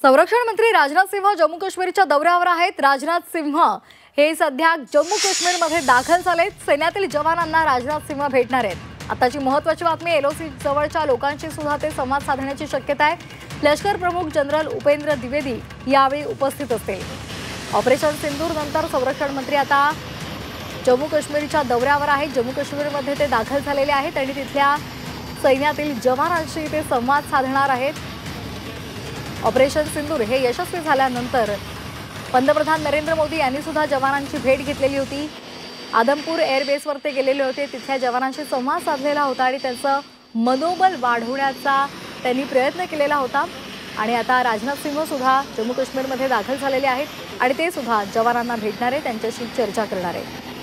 संरक्षण मंत्री राजनाथ सिंह जम्मू काश्मीरच्या दौऱ्यावर आहेत। राजनाथ सिंह हे सध्या जम्मू काश्मीरमध्ये दाखल झालेत। सैन्यातील जवानांना राजनाथ सिंह भेटणार आहेत। आताची महत्त्वाची बातमी, एलओसी जवळच्या लोकांशी सुद्धा ते संवाद साधण्याची शक्यता आहे। लष्कर प्रमुख जनरल उपेंद्र द्विवेदी यावेळी उपस्थित असतील। ऑपरेशन सिंदूर नंतर संरक्षण मंत्री आता जम्मू काश्मीरच्या दौऱ्यावर आहेत। जम्मू काश्मीरमध्ये ते दाखल झालेले आहेत आणि तिथल्या सैन्यातील जवानांशी ते संवाद साधणार आहेत। ऑपरेशन सिंदूर हे यशस्वी झाल्यानंतर पंतप्रधान नरेंद्र मोदी यांनी सुद्धा जवानांची भेट घेतलेली होती। आदमपूर एअरबेसवर ते गेलेले होते, तिथल्या जवानांशी संवाद साधलेला होता आणि त्यांचं मनोबल वाढवण्याचा त्यांनी प्रयत्न केलेला होता। आणि आता राजनाथ सिंह सुद्धा जम्मू काश्मीरमध्ये दाखल झालेले आहेत आणि ते सुद्धा जवानांना भेटणार आहेत, त्यांच्याशी चर्चा करणार आहेत।